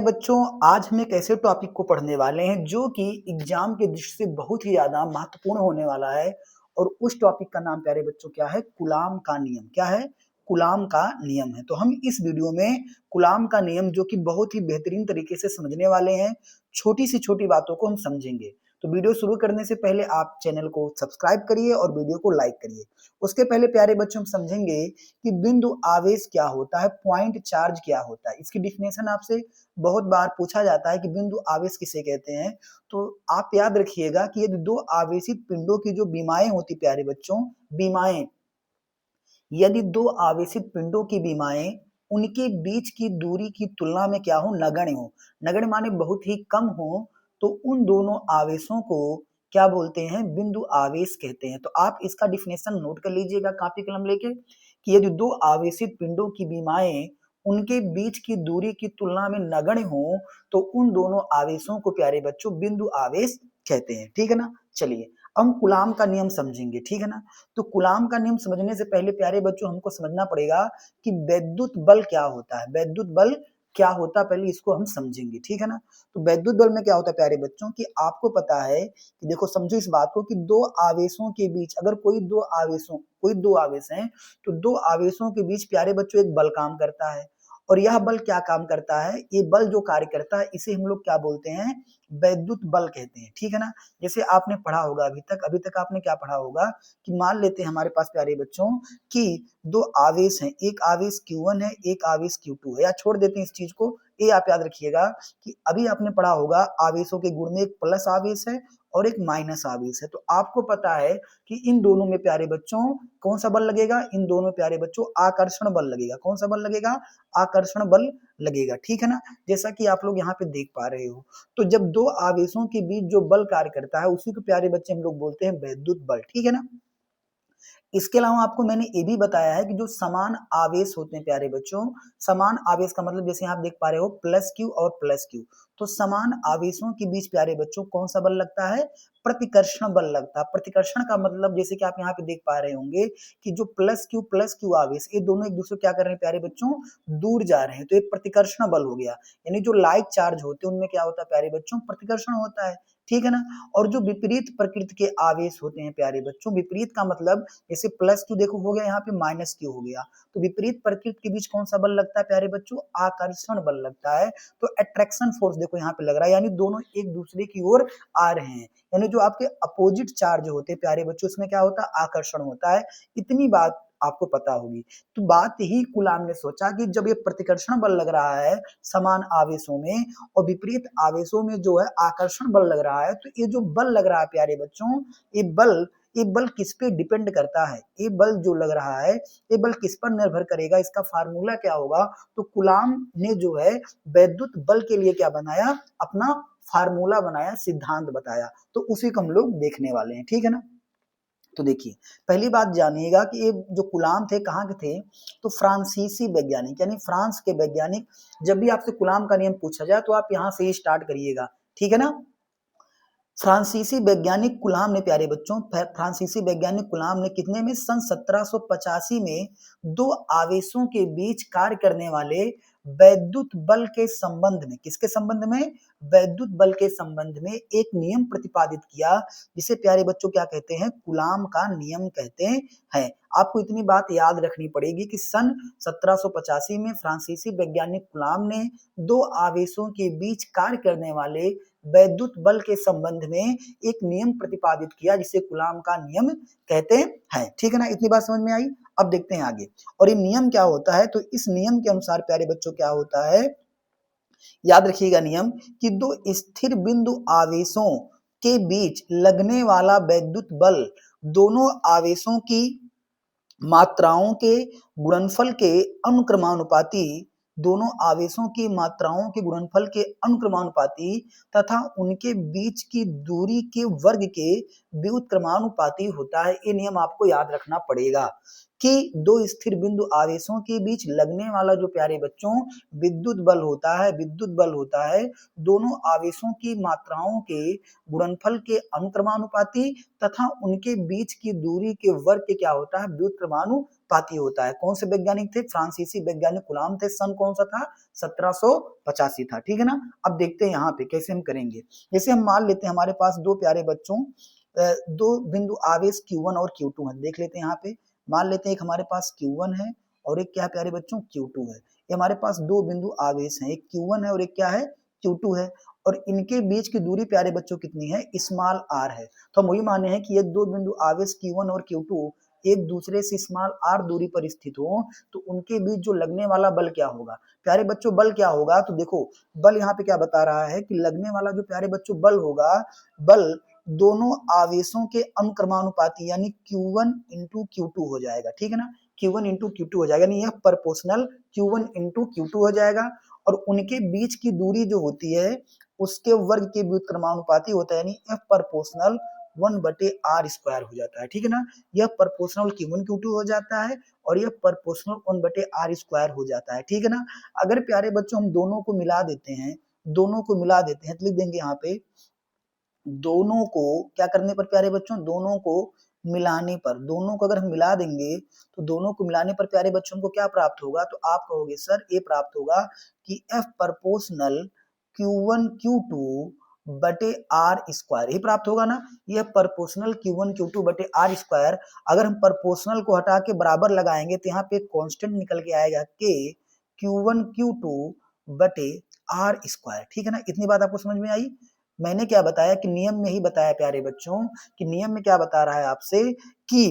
बच्चों, आज हम एक ऐसे टॉपिक को पढ़ने वाले हैं जो कि एग्जाम की दृष्टि से बहुत ही ज्यादा महत्वपूर्ण होने वाला है। और उस टॉपिक का नाम प्यारे बच्चों क्या है? गुलाम का नियम। क्या है? गुलाम का नियम है। तो हम इस वीडियो में गुलाम का नियम जो कि बहुत ही बेहतरीन तरीके से समझने वाले हैं। छोटी सी छोटी बातों को हम समझेंगे। तो वीडियो शुरू करने से पहले आप चैनल को सब्सक्राइब करिए और वीडियो को लाइक करिए। उसके पहले प्यारे बच्चों हम समझेंगे कि बिंदु आवेश क्या होता है, पॉइंट चार्ज क्या होता है। इसकी डिफिनेशन आपसे बहुत बार पूछा जाता है कि बिंदु आवेश किसे कहते हैं। तो आप याद रखिएगा कि यदि दो आवेशित पिंडों की जो विमाएं होती प्यारे बच्चों, विमाएं, यदि दो आवेशित पिंडों की विमाएं उनके बीच की दूरी की तुलना में क्या हो? नगण्य हो। नगण्य माने बहुत ही कम हो। तो उन दोनों आवेशों को क्या बोलते हैं? बिंदु आवेश कहते हैं। तो आप इसका डिफिनेशन नोट कर लीजिएगा कॉपी कलम लेके कि यदि दो आवेशित पिंडों की विमाएं उनके बीच की दूरी की तुलना में नगण्य हो तो उन दोनों आवेशों को प्यारे बच्चों बिंदु आवेश कहते हैं। ठीक है ना? चलिए अब हम कूलाम का नियम समझेंगे। ठीक है ना? तो कूलाम का नियम समझने से पहले प्यारे बच्चों हमको समझना पड़ेगा कि वैद्युत बल क्या होता है। वैद्युत बल क्या होता है पहले इसको हम समझेंगे। ठीक है ना? तो वैद्युत बल में क्या होता है प्यारे बच्चों कि आपको पता है कि देखो समझो इस बात को कि दो आवेशों के बीच अगर कोई दो आवेश हैं तो दो आवेशों के बीच प्यारे बच्चों एक बल काम करता है। और यह बल क्या काम करता है? ये बल जो कार्य करता है इसे हम लोग क्या बोलते हैं? वैद्युत बल कहते हैं। ठीक है ना? जैसे आपने पढ़ा होगा अभी तक आपने क्या पढ़ा होगा कि मान लेते हैं हमारे पास प्यारे बच्चों कि दो आवेश हैं, एक आवेश Q1 है, एक आवेश Q2 है। या छोड़ देते हैं इस चीज को, ये आप याद रखिएगा कि अभी आपने पढ़ा होगा आवेशों के गुण में एक प्लस आवेश है और एक माइनस आवेश है। तो आपको पता है कि इन दोनों में प्यारे बच्चों कौन सा बल लगेगा? इन दोनों में प्यारे बच्चों आकर्षण बल लगेगा। कौन सा बल लगेगा? आकर्षण बल लगेगा। ठीक है ना? जैसा कि आप लोग यहाँ पे देख पा रहे हो। तो जब दो आवेशों के बीच जो बल कार्य करता है उसी को प्यारे बच्चे हम लोग बोलते हैं वैद्युत बल। ठीक है ना? इसके अलावा आपको मैंने ये भी बताया है कि जो समान आवेश होते हैं प्यारे बच्चों, समान आवेश का मतलब जैसे आप देख पा रहे हो प्लस क्यू और प्लस क्यू। तो समान आवेशों के बीच प्यारे बच्चों कौन सा बल लगता है? प्रतिकर्षण बल लगता है। प्रतिकर्षण का मतलब जैसे कि आप यहाँ पे देख पा रहे होंगे कि जो प्लस क्यू आवेश ये दोनों एक दूसरे को क्या कर रहे हैं प्यारे बच्चों? दूर जा रहे हैं। तो ये प्रतिकर्षण बल हो गया। यानी जो लाइक चार्ज होते हैं उनमें क्या होता है प्यारे बच्चों? प्रतिकर्षण होता है। ठीक है ना? और जो विपरीत प्रकृति के आवेश होते हैं प्यारे बच्चों, विपरीत का मतलब जैसे प्लस क्यू देखो हो गया, यहाँ पे माइनस क्यू हो गया। तो विपरीत प्रकृति के बीच कौन सा बल लगता है प्यारे बच्चों? आकर्षण बल लगता है। तो अट्रैक्शन फोर्स देखो यहाँ पे लग रहा है, यानी दोनों एक दूसरे की ओर आ रहे हैं। यानी जो आपके अपोजिट चार्ज होते हैं प्यारे बच्चों इसमें क्या होता है? आकर्षण होता है। इतनी बात आपको पता होगी। तो बात ही कूलाम ने सोचा कि जब ये प्रतिकर्षण बल लग रहा है समान आवेशों में और विपरीत आवेशों में जो है आकर्षण बल लग रहा है, तो ये जो बल लग रहा है प्यारे बच्चों, ये बल किस पे डिपेंड करता है? ये बल जो लग रहा है ये बल किस पर निर्भर करेगा? इसका फार्मूला क्या होगा? तो कूलाम ने जो है वैद्युत बल के लिए क्या बनाया? अपना फार्मूला बनाया, सिद्धांत बताया। तो उसी को हम लोग देखने वाले हैं। ठीक है ना? तो देखिए पहली बात जानिएगा कि ये जो कूलाम थे कहाँ के थे? तो फ्रांसीसी वैज्ञानिक यानी फ्रांस के वैज्ञानिक। जब भी आपसे कूलाम का नियम पूछा जाए तो आप यहाँ से ही स्टार्ट करिएगा। ठीक है ना? फ्रांसीसी वैज्ञानिक कूलाम ने प्यारे बच्चों फ्रांसीसी वैज्ञानिक कूलाम ने कितने में? सन 1785 में दो आवेशों के बीच कार्य करने वाले वैद्युत बल के संबंध में, किसके संबंध में? वैद्युत बल के संबंध में एक नियम प्रतिपादित किया जिसे प्यारे बच्चों क्या कहते हैं? कूलाम का नियम कहते हैं। आपको इतनी बात याद रखनी पड़ेगी कि सन 1785 में फ्रांसीसी वैज्ञानिक कूलाम ने दो आवेशों के बीच कार्य करने वाले वैद्युत बल के संबंध में एक नियम प्रतिपादित किया जिसे कूलाम का नियम कहते हैं। ठीक है ना? इतनी बात समझ में आई? अब देखते हैं आगे। और ये नियम क्या होता है? तो इस नियम के अनुसार प्यारे बच्चों क्या होता है? याद रखिएगा नियम कि दो स्थिर बिंदु आवेशों के बीच लगने वाला वैद्युत बल दोनों आवेशों की मात्राओं के गुणनफल के अनुक्रमानुपाती, दोनों आवेशों की मात्राओं के गुणनफल के अनुक्रमानुपाती तथा उनके बीच की दूरी के वर्ग के व्युत्क्रमानुपाती होता है। ये नियम आपको याद रखना पड़ेगा। कि दो स्थिर बिंदु आवेशों के बीच लगने वाला जो प्यारे बच्चों विद्युत बल होता है दोनों आवेशों की मात्राओं के गुणनफल के अनुक्रमानुपाती तथा उनके बीच की दूरी के वर्ग के क्या होता है व्युत्क्रमानुपाती होता है। कौन से वैज्ञानिक थे? फ्रांसीसी वैज्ञानिक कूलाम थे। सन कौन सा था? 1785 था। ठीक है ना। अब देखते हैं यहाँ पे कैसे हम करेंगे। जैसे हम मान लेते हैं हमारे पास दो प्यारे बच्चों दो बिंदु आवेश Q1 और Q2 है। देख लेते हैं यहाँ पे, मान लेते हैं एक हमारे पास Q1 है और एक क्या है प्यारे बच्चों Q2 है। ये हमारे पास दो बिंदु आवेश हैं, एक Q1 है और एक क्या है Q2 है, और इनके बीच की दूरी प्यारे बच्चों कितनी है? स्मॉल r है। तो हम वही माने हैं कि ये दो बिंदु आवेश Q1 और Q2 एक दूसरे से स्मॉल r दूरी पर स्थित हो तो उनके बीच जो लगने वाला बल क्या होगा प्यारे बच्चों? बल क्या होगा? तो देखो बल यहाँ पे क्या बता रहा है कि लगने वाला जो प्यारे बच्चों बल होगा, बल दोनों आवेशों के अनुक्रमानुपाती यानी Q1 इंटू Q2 हो जाएगा। ठीक है ना। Q1 इंटू Q2 हो जाएगा, नहीं यह प्रोपोर्शनल Q1 इंटू Q2 हो जाएगा, और उनके बीच की दूरी जो होती है उसके वर्ग के व्युत्क्रमानुपाती होता है, यानी F प्रोपोर्शनल 1/r² हो जाता है। ठीक है ना। यह प्रोपोर्शनल Q1 Q2 हो जाता है और यह प्रोपोर्शनल 1/r² हो जाता है। ठीक है ना। अगर प्यारे बच्चों हम दोनों को मिला देते हैं तो लिख देंगे यहाँ पे दोनों को क्या करने पर प्यारे बच्चों? दोनों को मिलाने पर, दोनों को अगर हम मिला देंगे तो दोनों को मिलाने पर प्यारे बच्चों को क्या प्राप्त होगा? तो आप कहोगे सर ये प्राप्त होगा कि F प्रोपोर्शनल Q1 Q2 बटे r² ही प्राप्त होगा ना। यह प्रोपोर्शनल Q1 Q2 बटे r², अगर हम प्रोपोर्शनल को हटा के बराबर लगाएंगे तो यहाँ पे कांस्टेंट निकल के आएगा k Q1 Q2 बटे r²। ठीक है ना। इतनी बात आपको समझ में आई। मैंने क्या बताया कि नियम में ही बताया प्यारे बच्चों कि नियम में क्या बता रहा है आपसे कि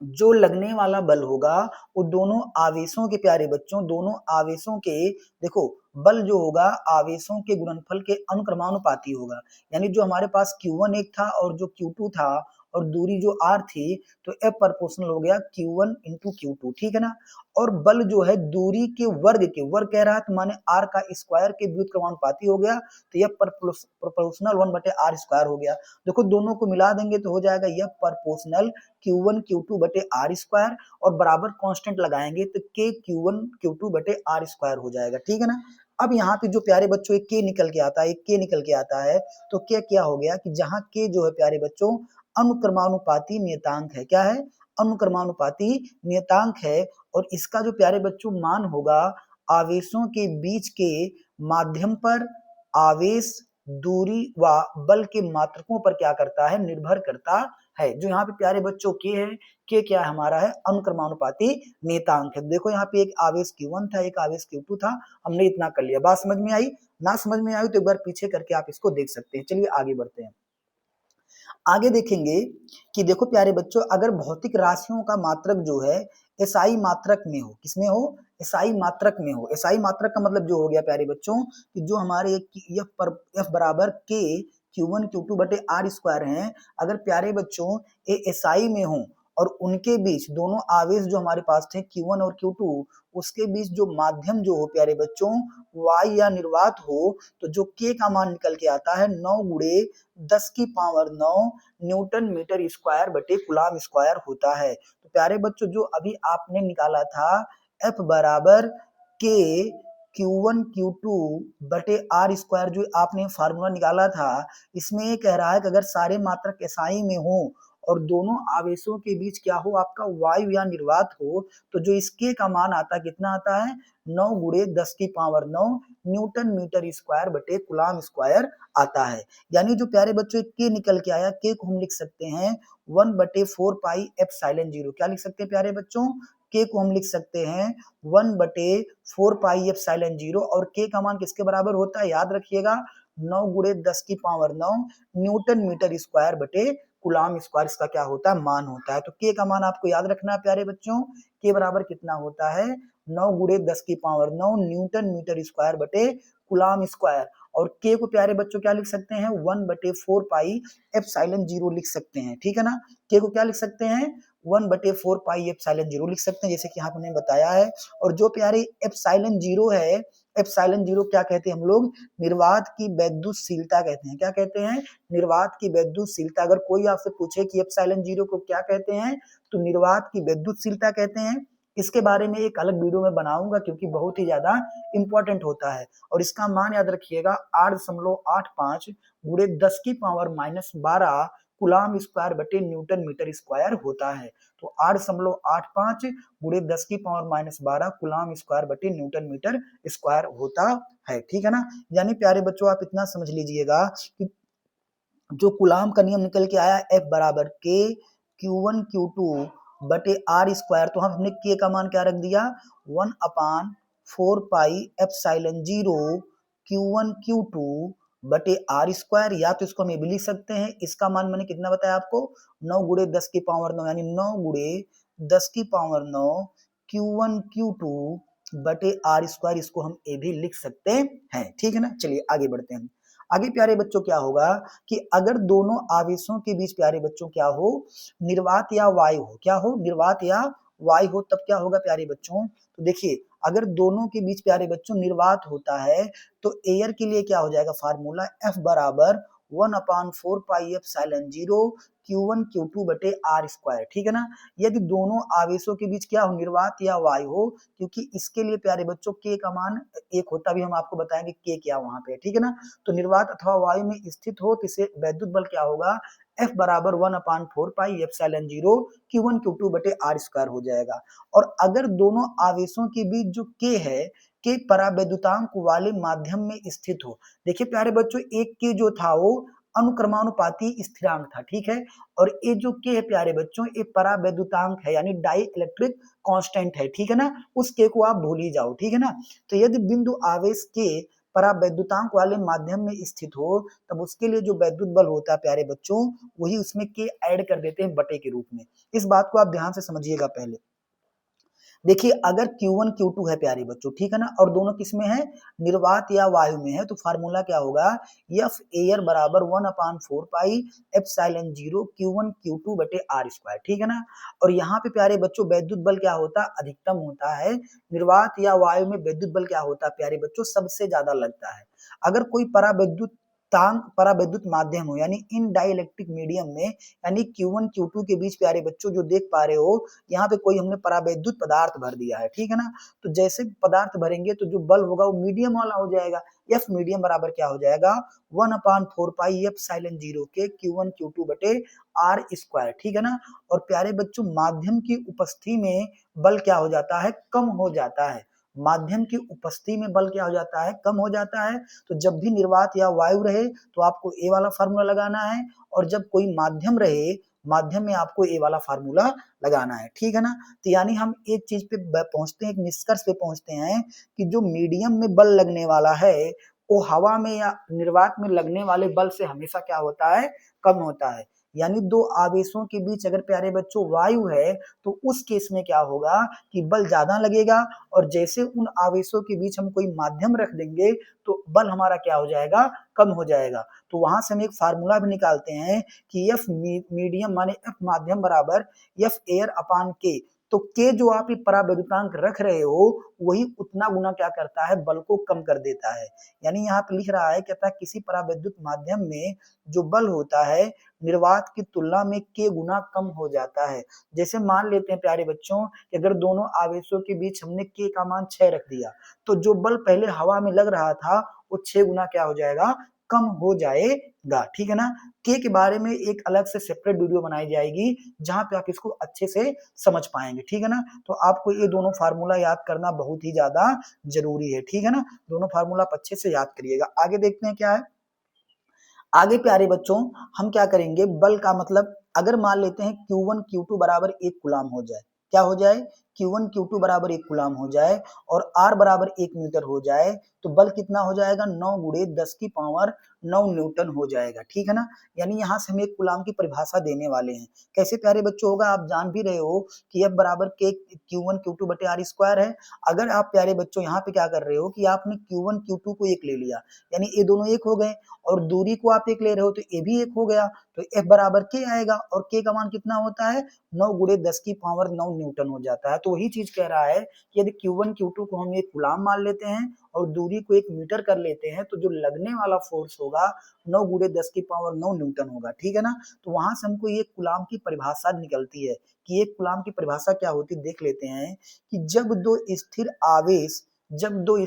जो लगने वाला बल होगा वो दोनों आवेशों के प्यारे बच्चों दोनों आवेशों के देखो बल जो होगा आवेशों के गुणनफल के अनुक्रमानुपाती होगा। यानी जो हमारे पास Q1 एक था और जो Q2 था और दूरी जो r थी तो F प्रोपोर्शनल हो गया Q1 इंटू Q2। ठीक है ना। और बल जो है दूरी के वर्ग कह रहा है तो माने r का स्क्वायर के व्युत्क्रमानुपाती हो गया, तो यह प्रोपोर्शनल 1/r² हो गया। देखो दोनों को मिला देंगे तो हो जाएगा यह प्रोपोर्शनल Q1 Q2 बटे r² और बराबर कांस्टेंट लगाएंगे तो k Q1 Q2 बटे r² हो जाएगा। ठीक है ना। अब यहाँ पे जो प्यारे बच्चों एक k निकल के आता है, एक k निकल के आता है, तो क्या हो गया कि जहाँ k जो है प्यारे बच्चों अनुक्रमानुपाती नियतांक है। क्या है? अनुक्रमानुपाती नियतांक है, और इसका जो प्यारे बच्चों मान होगा आवेशों के बीच के माध्यम पर आवेश दूरी व बल के मात्रकों पर क्या करता है? निर्भर करता है। जो यहाँ पे प्यारे बच्चों के है, के क्या है हमारा है? अनुक्रमानुपाती नियतांक है। देखो यहाँ पे एक आवेश Q1 था, एक आवेश Q2 था, हमने इतना कर लिया। बात समझ में आई? ना समझ में आई तो एक बार पीछे करके आप इसको देख सकते हैं। चलिए आगे बढ़ते हैं। आगे देखेंगे कि देखो प्यारे बच्चों अगर भौतिक राशियों का मात्रक जो है एसआई मात्रक में हो, किसमें हो? एसआई मात्रक में हो। एसआई मात्रक का मतलब जो हो गया प्यारे बच्चों कि जो हमारे F बराबर के Q1 Q2 बटे r² हैं, अगर प्यारे बच्चों ये एसआई में हो और उनके बीच दोनों आवेश जो हमारे पास थे Q1 और Q2 उसके बीच जो माध्यम जो हो प्यारे बच्चों y या निर्वात हो, तो जो k का मान निकल के आता है 9 गुणे 10 की पावर 9 न्यूटन मीटर स्क्वायर बटे कूलाम स्क्वायर होता है। तो प्यारे बच्चों जो अभी आपने निकाला था F बराबर के Q1 Q2 बटे r² जो आपने फार्मूला निकाला था, इसमें ये कह रहा है कि अगर सारे मात्रक एसआई में हो और दोनों आवेशों के बीच क्या हो? आपका वायु या निर्वात हो, तो जो इस k का मान आता है कितना आता है? 9 गुणे 10 की पावर 9 न्यूटन मीटर स्क्वायर बटे कूलाम स्क्वायर आता है। यानी जो प्यारे बच्चों k निकल के आया, k को हम लिख सकते हैं 1/4 पाई एप्सिलॉन 0। क्या लिख सकते हैं प्यारे बच्चों? k को हम लिख सकते हैं 1/4 पाई एप्सिलॉन 0, और k का मान किसके बराबर होता है? याद रखिएगा 9 गुणे 10 की पावर 9 न्यूटन मीटर स्क्वायर बटे कूलाम स्क्वायर इसका क्या होता है? मान होता है। तो k का मान आपको याद रखना है प्यारे बच्चों, k बराबर कितना होता है? 9 गुणे 10 की पावर 9 न्यूटन मीटर स्क्वायर बटे कूलाम स्क्वायर, और k को प्यारे बच्चों क्या लिख सकते हैं? 1/4 पाई एप्सिलॉन 0 लिख सकते हैं। ठीक है ना। k को क्या लिख सकते हैं? 1/4 पाई एप्सिलॉन 0 लिख सकते हैं, जैसे कि यहाँ पे मैंने बताया है। और जो प्यारे एप्सिलॉन 0 है, एप्सिलॉन जीरो क्या कहते हैं हम लोग? निर्वात की वैद्युतशीलता कहते हैं। क्या कहते हैं? निर्वात की वैद्युतशीलता। अगर कोई आपसे पूछे कि एप्सिलॉन जीरो को क्या कहते हैं, तो निर्वात की वैद्युतशीलता कहते हैं। इसके बारे में एक अलग वीडियो में बनाऊंगा क्योंकि बहुत ही ज्यादा इंपॉर्टेंट होता है। और इसका मान याद रखिएगा 8.85 गुणे 10 की पावर -12 कूलाम स्क्वायर बटे न्यूटन मीटर स्क्वायर होता है। तो 8.85 गुणे 10 की पावर -12 कूलाम स्क्वायर बटे न्यूटन मीटर स्क्वायर होता है। ठीक है ना? यानी प्यारे बच्चों आप इतना समझ लीजिएगा कि जो कूलाम का नियम निकल के आया F बराबर के Q1 Q2 बटे आर स्क्वायर, तो हमने के का मान क्या रख दिया? 1/4 pi epsilon zero Q1 Q2 बटे आर स्क्वायर, या तो इसको हम ये भी लिख सकते हैं, इसका मान मैंने कितना बताया आपको? 9 गुणे 10 की पावर 9, यानी 9 गुणे 10 की पावर 9 Q1 Q2 बटे आर स्क्वायर, इसको हम ये भी लिख सकते हैं। ठीक है ना? चलिए आगे बढ़ते हैं। आगे प्यारे बच्चों क्या होगा कि अगर दोनों आवेशों के बीच प्यारे बच्चों क्या हो? निर्वात या वायु हो। क्या हो? निर्वात या वायु हो, तब क्या होगा प्यारे बच्चों? तो देखिए अगर दोनों के बीच प्यारे बच्चों निर्वात होता है तो एयर के लिए क्या हो जाएगा फार्मूला? F बराबर 1/4 pi epsilon zero Q1 Q2 बटे आर स्क्वायर। ठीक है ना? यदि दोनों आवेशों के बीच क्या हो? निर्वात या वायु हो, क्योंकि इसके लिए प्यारे बच्चों के का मान एक होता भी हम आपको बताएंगे के क्या वहां पे। ठीक है ना? तो निर्वात अथवा वायु में स्थित हो तो इसे वैद्युत बल क्या होगा? F बराबर 1/4 pi epsilon zero Q1 Q2 बटे आर स्क्वायर हो जाएगा। और अगर दोनों आवेशों के बीच जो के है, के परावैद्युतांक वाले माध्यम में स्थित हो। देखिए प्यारे बच्चों एक के जो था वो अनुक्रमानुपाती स्थिरांक था। ठीक है? और ये जो के है प्यारे बच्चों ये परावैद्युतांक है, यानी डाई इलेक्ट्रिक कांस्टेंट है। ठीक है ना? उस के को आप भूल ही जाओ। ठीक है ना? तो यदि बिंदु आवेश के परावैद्युतांक वाले माध्यम में स्थित हो तब उसके लिए जो वैद्युत बल होता है प्यारे बच्चों, वही उसमें के ऐड कर देते हैं बटे के रूप में। इस बात को आप ध्यान से समझिएगा। पहले देखिए अगर Q1 Q2 है प्यारे बच्चों, ठीक है ना, और दोनों किस में है? निर्वात या वायु में है, तो फार्मूला क्या होगा? F एयर बराबर 1/4 pi epsilon zero Q1 Q2 बटे आर स्क्वायर। ठीक है ना? और यहाँ पे प्यारे बच्चों वैद्युत बल क्या होता है? अधिकतम होता है। निर्वात या वायु में वैद्युत बल क्या होता है प्यारे बच्चों? सबसे ज्यादा लगता है। अगर कोई परावैद्युत माध्यम हो, यानी इन डाइलेक्ट्रिक मीडियम में, यानी Q1 Q2 के बीच प्यारे बच्चों जो देख पा रहे हो यहाँ पे कोई हमने परावैद्युत पदार्थ भर दिया है। ठीक है ना? तो जैसे पदार्थ भरेंगे तो जो बल होगा वो मीडियम वाला हो जाएगा। F मीडियम बराबर क्या हो जाएगा? 1/4 पाई एप्सिलॉन जीरो के Q1 Q2 बटे आर स्क्वायर। ठीक है ना? और प्यारे बच्चों माध्यम की उपस्थिति में बल क्या हो जाता है? कम हो जाता है। माध्यम की उपस्थिति में बल क्या हो जाता है? कम हो जाता है। तो जब भी निर्वात या वायु रहे तो आपको ए वाला फार्मूला लगाना है, और जब कोई माध्यम रहे माध्यम में आपको ए वाला फार्मूला लगाना है। ठीक है ना? तो यानी हम एक चीज पे पहुंचते हैं, एक निष्कर्ष पे पहुंचते हैं कि जो मीडियम में बल लगने वाला है वो हवा में या निर्वात में लगने वाले बल से हमेशा क्या होता है? कम होता है। यानी दो आवेशों के बीच अगर प्यारे बच्चों वायु है तो उस केस में क्या होगा कि बल ज्यादा लगेगा, और जैसे उन आवेशों के बीच हम कोई माध्यम रख देंगे तो बल हमारा क्या हो जाएगा? कम हो जाएगा। तो वहां से हम एक फार्मूला भी निकालते हैं कि F मीडियम माने F माध्यम बराबर F एयर अपान के। तो के जो आप ये परावैद्युतांक रख रहे हो वही उतना गुना क्या करता है? बल को कम कर देता है। यानी यहाँ पे लिख रहा है, कहता है किसी परावैद्युत माध्यम में जो बल होता है निर्वात की तुलना में के गुना कम हो जाता है। जैसे मान लेते हैं प्यारे बच्चों कि अगर दोनों आवेशों के बीच हमने के का मान 6 रख दिया तो जो बल पहले हवा में लग रहा था वो 6 गुना क्या हो जाएगा? कम हो जाएगा। ठीक है ना? के बारे में एक अलग से सेपरेट वीडियो बनाई जाएगी जहां पे आप इसको अच्छे से समझ पाएंगे। ठीक है ना? तो आपको ये दोनों फार्मूला याद करना बहुत ही ज्यादा जरूरी है। ठीक है ना? दोनों फार्मूला आप अच्छे से याद करिएगा। आगे देखते हैं क्या है। आगे प्यारे बच्चों हम क्या करेंगे? बल का मतलब अगर मान लेते हैं Q1 Q2 बराबर 1 कूलाम हो जाए, क्या हो जाए? Q1 Q2 बराबर 1 कूलाम हो जाए और R बराबर 1 मीटर हो जाए तो बल कितना हो जाएगा? 9 गुणे 10 की पावर 9 न्यूटन हो जाएगा। ठीक है ना? यानी यहाँ से हम एक कूलाम की परिभाषा देने वाले हैं। कैसे प्यारे बच्चों होगा? आप जान भी रहे हो कि F बराबर के Q1 Q2 बटे आर स्क्वायर है। अगर आप प्यारे बच्चों यहाँ पे क्या कर रहे हो कि आपने Q1 Q2 को एक ले लिया, यानी ये दोनों एक हो गए, और दूरी को आप एक ले रहे हो तो ये भी एक हो गया, तो F बराबर के आएगा, और के का मान कितना होता है? 9 गुणे 10 की पावर 9 न्यूटन हो जाता है। तो तो वही चीज कह रहा है कि यदि Q1 Q2 को हम एक कूलाम मान लेते हैं और दूरी को 1 मीटर कर लेते हैं, तो जो लगने वाला फोर्स होगा 9 गुणे 10 की पावर 9 न्यूटन होगा, ठीक है ना। तो वहां से हमको ये कूलाम की परिभाषा निकलती है कि एक कूलाम की परिभाषा क्या होती है, देख लेते हैं कि जब दो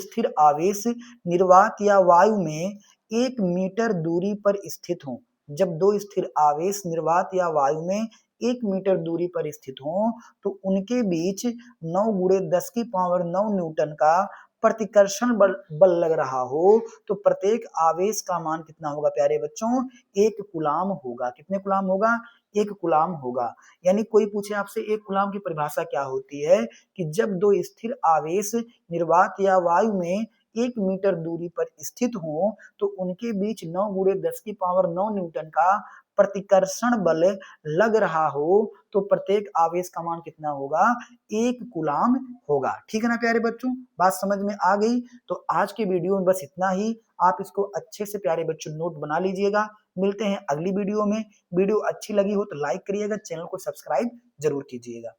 स्थिर आवेश निर्वात या वायु में 1 मीटर दूरी पर स्थित हों, जब दो स्थिर आवेश निर्वात या वायु में 1 मीटर दूरी पर स्थित हों, तो उनके बीच 9 गुणे 10 की पावर 9 न्यूटन का प्रतिकर्षण बल लग रहा हो, तो प्रत्येक आवेश का मान कितना होगा प्यारे बच्चों, 1 कूलाम होगा। कितने कूलाम होगा, 1 कूलाम होगा। यानी कोई पूछे आपसे 1 कूलाम की परिभाषा क्या होती है, कि जब दो स्थिर आवेश निर्वात या वायु में 1 मीटर दूरी पर स्थित हो, तो उनके बीच 9 गुणे 10 की पावर 9 न्यूटन का प्रतिकर्षण बल लग रहा हो, तो प्रत्येक आवेश का मान कितना होगा, 1 कूलाम होगा। ठीक है ना प्यारे बच्चों, बात समझ में आ गई। तो आज के वीडियो में बस इतना ही। आप इसको अच्छे से प्यारे बच्चों नोट बना लीजिएगा। मिलते हैं अगली वीडियो में। वीडियो अच्छी लगी हो तो लाइक करिएगा, चैनल को सब्सक्राइब जरूर कीजिएगा।